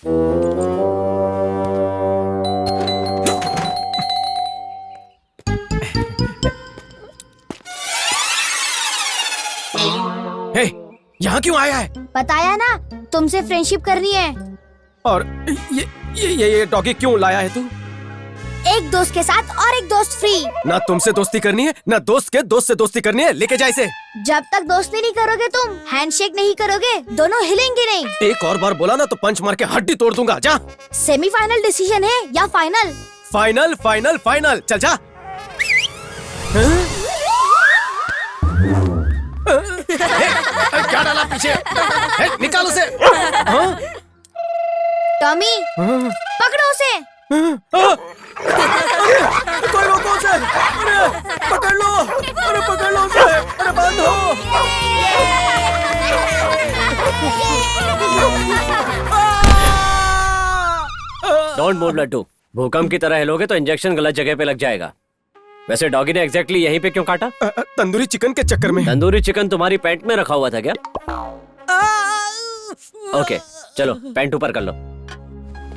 हे, यहाँ क्यों आया है? बताया ना, तुमसे फ्रेंडशिप करनी है। और ये डॉगी क्यों लाया है तू? एक दोस्त के साथ और एक दोस्त फ्री। ना तुमसे दोस्ती करनी है, ना दोस्त के दोस्त से दोस्ती करनी है। लेके जा इसे। जब तक दोस्ती नहीं करोगे तुम, हैंडशेक नहीं करोगे, दोनों हिलेंगे नहीं। एक और बार बोला ना तो पंच मार के हड्डी तोड़ दूंगा। जा। सेमीफाइनल डिसीजन है या फाइनल? Final final final. चल जा। क्या डाला पीछे? निकाल उसे। टॉमी, पकड़ो उसे। कोई रोको उसे। अरे पकड़ लो। अरे पकड़ लो उसे। अरे बंद हो। Don't move Laddu. भूकंप की तरह हिलोगे तो इंजेक्शन गलत जगह पे लग जाएगा। वैसे डॉगी ने एग्जैक्टली यहीं पे क्यों काटा? तंदूरी चिकन के चक्कर में। तंदूरी चिकन तुम्हारी पैंट में रखा हुआ था क्या? ओके चलो पैंट ऊपर कर लो।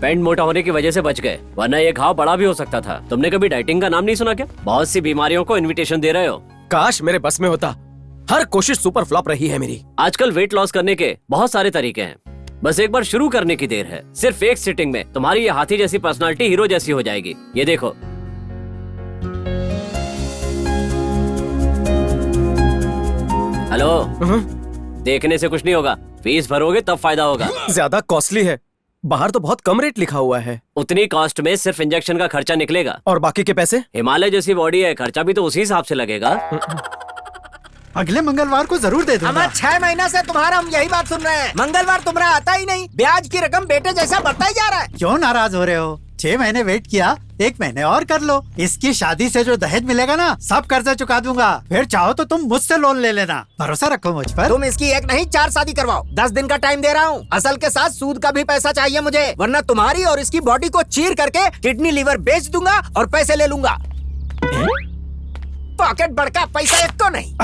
पैंट मोटा होने की वजह से बच गए, वरना ये घाव बड़ा भी हो सकता था। तुमने कभी डाइटिंग का नाम नहीं सुना क्या? बहुत सी बीमारियों को इनविटेशन दे रहे हो। काश मेरे बस में होता। हर कोशिश सुपर फ्लॉप रही है मेरी। आजकल वेट लॉस करने के बहुत सारे तरीके हैं, बस एक बार शुरू करने की देर है। सिर्फ एक सिटिंग में तुम्हारी ये हाथी जैसी पर्सनालिटी हीरो जैसी हो जाएगी। ये देखो। हेलो, देखने से कुछ नहीं होगा, फीस भरोगे तब फायदा होगा। ज्यादा कॉस्टली है। बाहर तो बहुत कम रेट लिखा हुआ है। उतनी कॉस्ट में सिर्फ इंजेक्शन का खर्चा निकलेगा। और बाकी के पैसे? हिमालय जैसी बॉडी है, खर्चा भी तो उसी हिसाब से लगेगा। अगले मंगलवार को जरूर दे दूंगा। हमारा 6 महीना से तुम्हारा हम यही बात सुन रहे हैं। मंगलवार तुम्हारा आता ही नहीं, ब्याज की रकम बेटे जैसा बढ़ता ही जा रहा है। क्यों नाराज हो रहे हो? 6 महीने वेट किया, 1 महीने और कर लो। इसकी शादी से जो दहेज मिलेगा ना, सब कर्जा चुका दूंगा। फिर चाहो तो तुम मुझसे लोन ले लेना। भरोसा रखो मुझ पर। तुम इसकी एक नहीं 4 शादी करवाओ। 10 दिन का टाइम दे रहा हूँ। असल के साथ सूद का भी पैसा चाहिए मुझे, वरना तुम्हारी और इसकी बॉडी को चीर करके किडनी लीवर बेच दूंगा और पैसे ले लूंगा। पॉकेट बड़का, पैसा एक तो नहीं।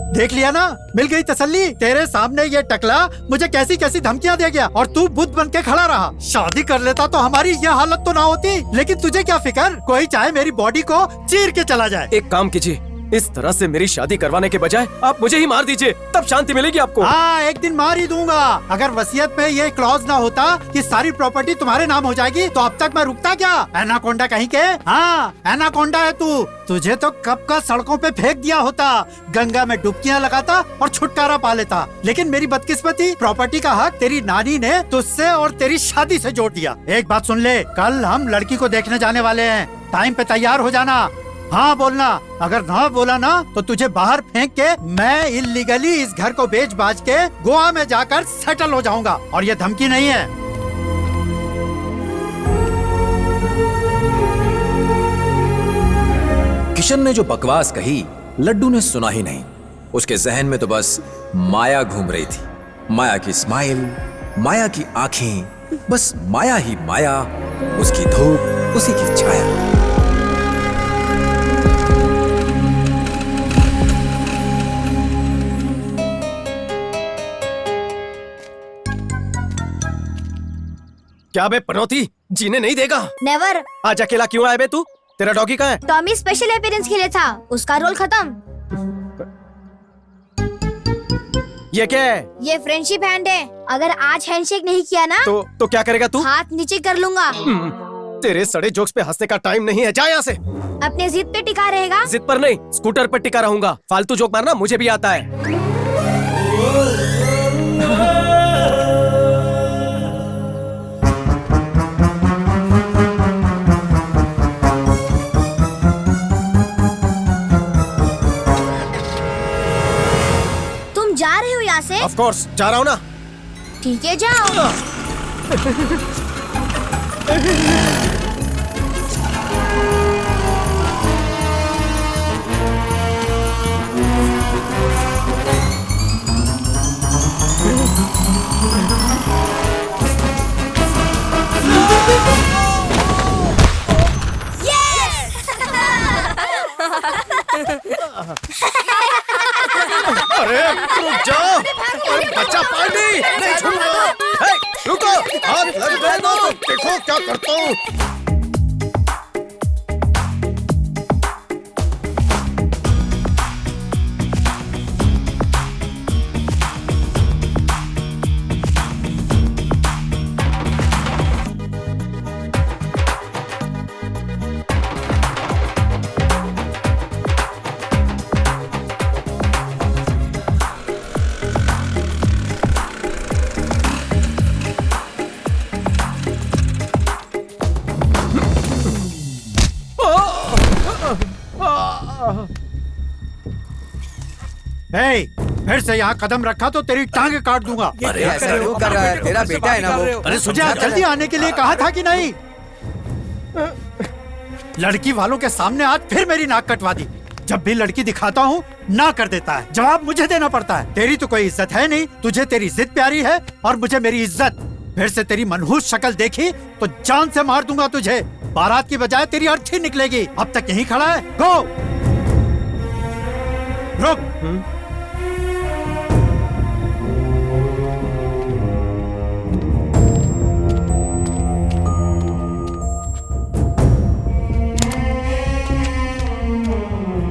देख लिया ना, मिल गई तसल्ली। तेरे सामने ये टकला मुझे कैसी कैसी धमकियां दे गया और तू बुद्ध बन के खड़ा रहा। शादी कर लेता तो हमारी ये हालत तो ना होती। लेकिन तुझे क्या फिक्र, कोई चाहे मेरी बॉडी को चीर के चला जाए। एक काम कीजिए, इस तरह से मेरी शादी करवाने के बजाय आप मुझे ही मार दीजिए, तब शांति मिलेगी आपको। हाँ, एक दिन मार ही दूंगा। अगर वसीयत में ये क्लॉज ना होता कि सारी प्रॉपर्टी तुम्हारे नाम हो जाएगी, तो अब तक मैं रुकता क्या? एनाकोंडा कहीं के। हाँ, एनाकोंडा है तू। तुझे तो कब का सड़कों पे फेंक दिया होता, गंगा में डुबकियां लगाता और छुटकारा पा लेता। लेकिन मेरी बदकिस्मती, प्रॉपर्टी का हक तेरी नानी ने तुझसे और तेरी शादी से जोड़ दिया। एक बात सुन ले, कल हम लड़की को देखने जाने वाले हैं। टाइम पे तैयार हो जाना। हाँ बोलना, अगर ना बोला ना तो तुझे बाहर फेंक के मैं इल्लीगली इस घर को बेच बाज के गोवा में जाकर सेटल हो जाऊंगा। और ये धमकी नहीं है। किशन ने जो बकवास कही, लड्डू ने सुना ही नहीं। उसके जहन में तो बस माया घूम रही थी। माया की स्माइल, माया की आंखें, बस माया ही माया, उसकी धूप, उसी की छाया। क्या बे पनौती, जीने नहीं देगा? नेवर। आज अकेला क्यों आया बे तू? तेरा डॉगी कहाँ है? टॉमी स्पेशल अपीयरेंस के लिए था, उसका रोल खत्म। ये क्या है? ये फ्रेंडशिप हैंड है। अगर आज हैंडशेक नहीं किया ना तो क्या करेगा तू? हाथ नीचे कर लूंगा। तेरे सड़े जोक्स पे हंसने का टाइम नहीं है, जा यहाँ से। अपने जिद पे टिका रहेगा? जिद पर नहीं, स्कूटर पर टिका रहूंगा। फालतू जोक मारना मुझे भी आता है। जा रहे हो यहाँ से? ऑफ कोर्स जा रहा हूँ ना। ठीक है, जाओ। अरे रुक जाओ, अरे बच्चा पानी नहीं छूना। लगने दो, देखो क्या करता हूँ। हे, फिर से यहाँ कदम रखा तो तेरी टांगे काट दूंगा। अरे ऐसा क्यों कर रहा है? तेरा बेटा है ना वो। अरे तुझे जल्दी आने के लिए कहा था कि नहीं? लड़की वालों के सामने आज फिर मेरी नाक कटवा दी। जब भी लड़की दिखाता हूँ ना कर देता है, जवाब मुझे देना पड़ता है। तेरी तो कोई इज्जत है नहीं, तुझे तेरी जिद प्यारी है और मुझे मेरी इज्जत। फिर से तेरी मनहूस शक्ल देखी तो जान से मार दूंगा तुझे। बारात की बजाय तेरी अर्थी निकलेगी। अब तक यहीं खड़ा है, गो रुक।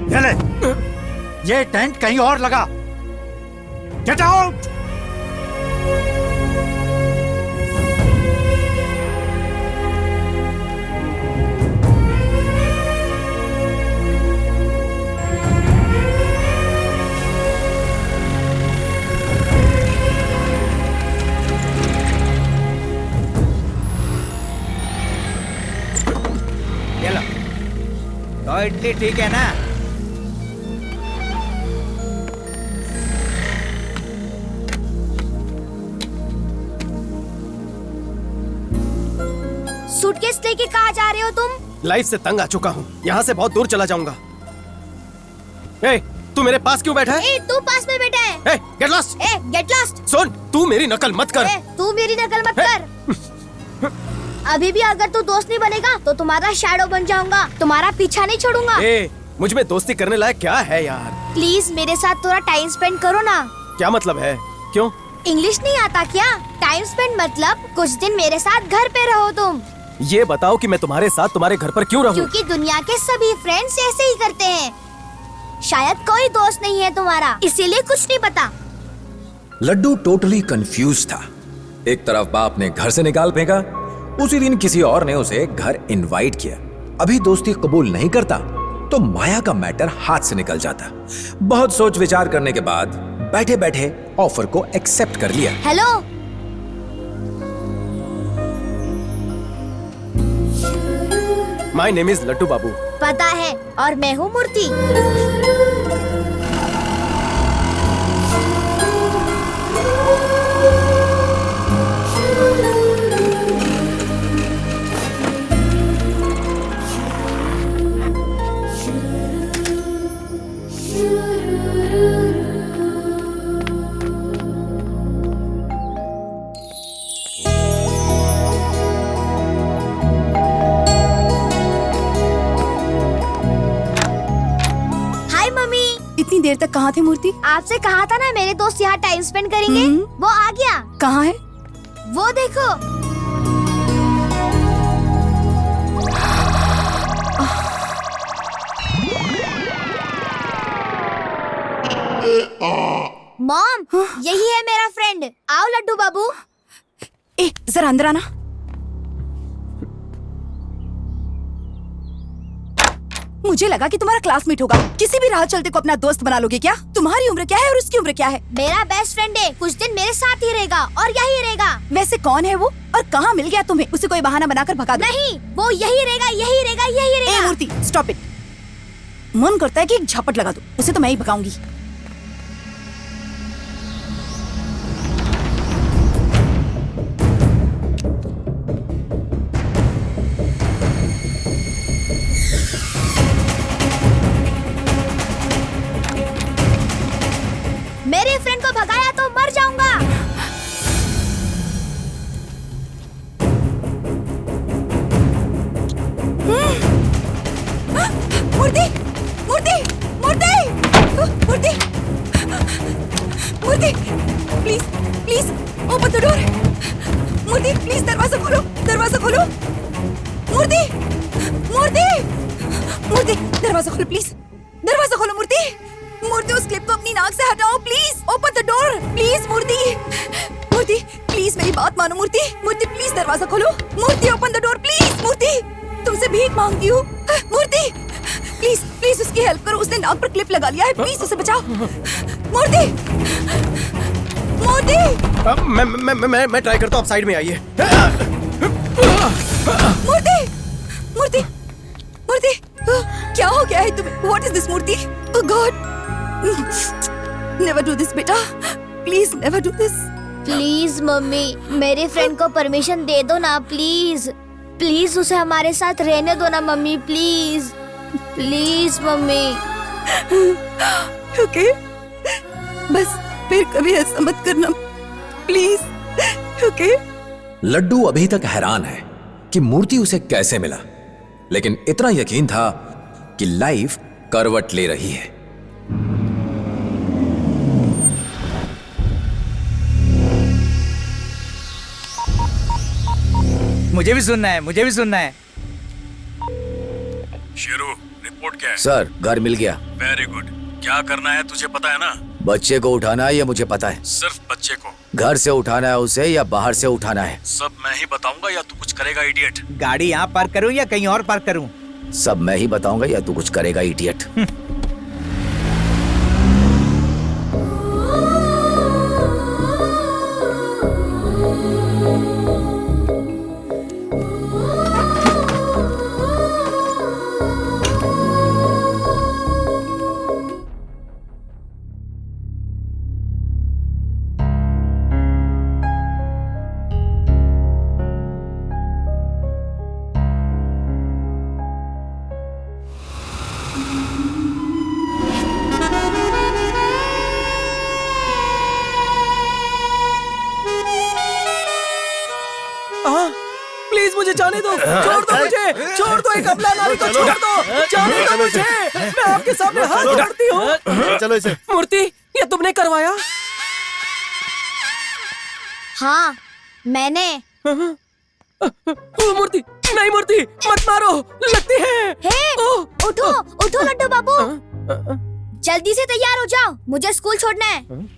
चले, ये टेंट कहीं और लगा। Get out. चलो, तो इडली ठीक है ना? सूटकेस लेके कहाँ जा रहे हो तुम? लाइफ से तंग आ चुका हूँ, यहाँ से बहुत दूर चला जाऊंगा। ए, तू मेरे पास क्यों बैठा है? ए, तू पास में बैठा है। ए, गेट लॉस्ट। ए, गेट लॉस्ट। सुन, तू मेरी नकल मत कर। ए, तू मेरी नकल मत कर। अभी भी अगर तू दोस्त नहीं बनेगा तो तुम्हारा शैडो बन जाऊंगा। तुम्हारा पीछा नहीं छोड़ूंगा। ए, मुझ में दोस्ती करने लायक क्या है यार? प्लीज मेरे साथ थोड़ा टाइम स्पेंड करो ना। क्या मतलब है? क्यों? इंग्लिश नहीं आता क्या? टाइम स्पेंड मतलब कुछ दिन मेरे साथ घर पे रहो तुम। ये बताओ कि मैं तुम्हारे साथ तुम्हारे घर पर क्यों रहूं? क्योंकि दुनिया के सभी फ्रेंड्स ऐसे ही करते हैं। शायद कोई दोस्त नहीं है तुम्हारा, इसीलिए कुछ नहीं पता। लड्डू टोटली कंफ्यूज था। एक तरफ बाप ने घर से निकाल फेंका, उसी दिन किसी और ने उसे घर इनवाइट किया। अभी दोस्ती कबूल नहीं करता तो माया का मैटर हाथ से निकल जाता। बहुत सोच विचार करने के बाद बैठे बैठे ऑफर को एक्सेप्ट कर लिया। Hello, my name is Laddu Babu. पता है, और मैं हूँ मूर्ति। इतनी देर तक कहाँ थे मूर्ति? आपसे कहा था ना मेरे दोस्त यहाँ टाइम स्पेंड करेंगे। वो आ गया। कहाँ है? वो देखो। मॉम, यही है मेरा फ्रेंड। आओ लड्डू बाबू। ए, जरा अंदर आना। मुझे लगा कि तुम्हारा क्लासमेट होगा। किसी भी राह चलते को अपना दोस्त बना लोगे क्या? तुम्हारी उम्र क्या है और उसकी उम्र क्या है? मेरा बेस्ट फ्रेंड है, कुछ दिन मेरे साथ ही रहेगा और यही रहेगा। वैसे कौन है वो और कहाँ मिल गया तुम्हें? उसे कोई बहाना बनाकर भगा दो। नहीं, वो यही रहेगा, यही रहेगा, यही रहेगा। ए मूर्ति, स्टॉप इट। मन करता है कि एक झपट लगा दो। उसे तो मैं ही भगाऊंगी। मेरे फ्रेंड को भगाया तो मर जाऊंगा। मूर्ति, मूर्ति, मूर्ति, मूर्ति, मूर्ति please please open the door. Murthy please दरवाजा खोलो, दरवाजा खोलो। मूर्ति मूर्ति मूर्ति दरवाजा खोलो प्लीज, दरवाजा खोलो मूर्ति। मूर्ति उस क्लिप को अपनी नाक से हटाओ please. Open the door please Murti. Murthy please मेरी बात मानो मूर्ति। मूर्ति प्लीज दरवाजा खोलो। Murti open the door please. Murti तुमसे भीख मांगती हूँ मूर्ति, प्लीज प्लीज उसकी हेल्प करो। उसने नाक पर क्लिप लगा लिया है, प्लीज उसे बचाओ। मूर्ति मूर्ति मैं ट्राई करता हूँ, आप साइड में आइए। मूर्ति मूर्ति मूर्ति क्या हो गया है तुम्हें? What is this Murthy? Oh God, never do this बेटा, please never do this. Please mummy, मेरे फ्रेंड को परमिशन दे दो ना प्लीज। प्लीज उसे हमारे साथ रहने दो ना mummy, please please mummy. Okay बस फिर कभी ऐसा मत करना प्लीज, ओके? लड्डू अभी तक हैरान है कि मूर्ति उसे कैसे मिला, लेकिन इतना यकीन था कि लाइफ करवट ले रही है। मुझे भी सुनना है, मुझे भी सुनना है। शेरू, रिपोर्ट क्या है? सर घर मिल गया। Very good. क्या करना है तुझे पता है ना? बच्चे को उठाना है, ये मुझे पता है। सिर्फ बच्चे को? घर से उठाना है उसे या बाहर से उठाना है? सब मैं ही बताऊंगा या तू कुछ करेगा इडियट? गाड़ी यहाँ पार्क करूँ या कहीं और पार्क करूँ? सब मैं ही बताऊंगा या तू कुछ करेगा इडियट? प्लीज मुझे जाने दो, छोड़ दो मुझे, छोड़ दो, एक अबला नारी को छोड़ दो, जाने दो मुझे, मैं आपके सामने हाथ जोड़ती हूँ। चलो इसे। मूर्ति, ये तुमने करवाया? हाँ मैंने। ओ मूर्ति, नहीं मूर्ति, मत मारो, लगती है। हे, उठो उठो लड्डू बाबू, जल्दी से तैयार हो जाओ, मुझे स्कूल छोड़ना है।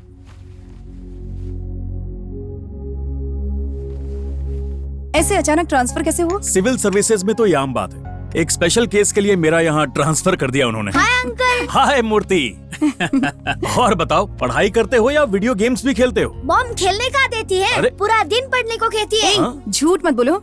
ऐसे अचानक ट्रांसफर कैसे हुआ? सिविल सर्विसेज में तो ये आम बात है। एक स्पेशल केस के लिए मेरा यहाँ ट्रांसफर कर दिया उन्होंने। Hi uncle. हाय मूर्ति। और बताओ, पढ़ाई करते हो या वीडियो गेम्स भी खेलते हो? मॉम खेलने का देती है, अरे? पूरा दिन पढ़ने को कहती है। झूठ मत बोलो।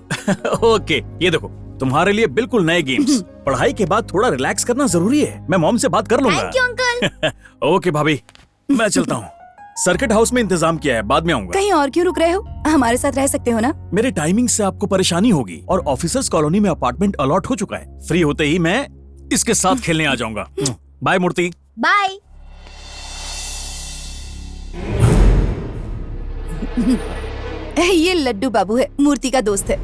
ओके, ये देखो तुम्हारे लिए बिल्कुल नए गेम्स। पढ़ाई के बाद थोड़ा रिलैक्स करना जरूरी है। मैं मॉम से बात कर लूंगा। Thank you uncle. ओके भाभी, मैं चलता हूँ। सर्किट हाउस में इंतजाम किया है, बाद में आऊंगा। कहीं और क्यों रुक रहे हो? हमारे साथ रह सकते हो ना? मेरे टाइमिंग से आपको परेशानी होगी और ऑफिसर्स कॉलोनी में अपार्टमेंट अलॉट हो चुका है। फ्री होते ही मैं इसके साथ खेलने आ जाऊंगा। बाय मूर्ति। बाय। ये लड्डू बाबू है, मूर्ति का दोस्त है।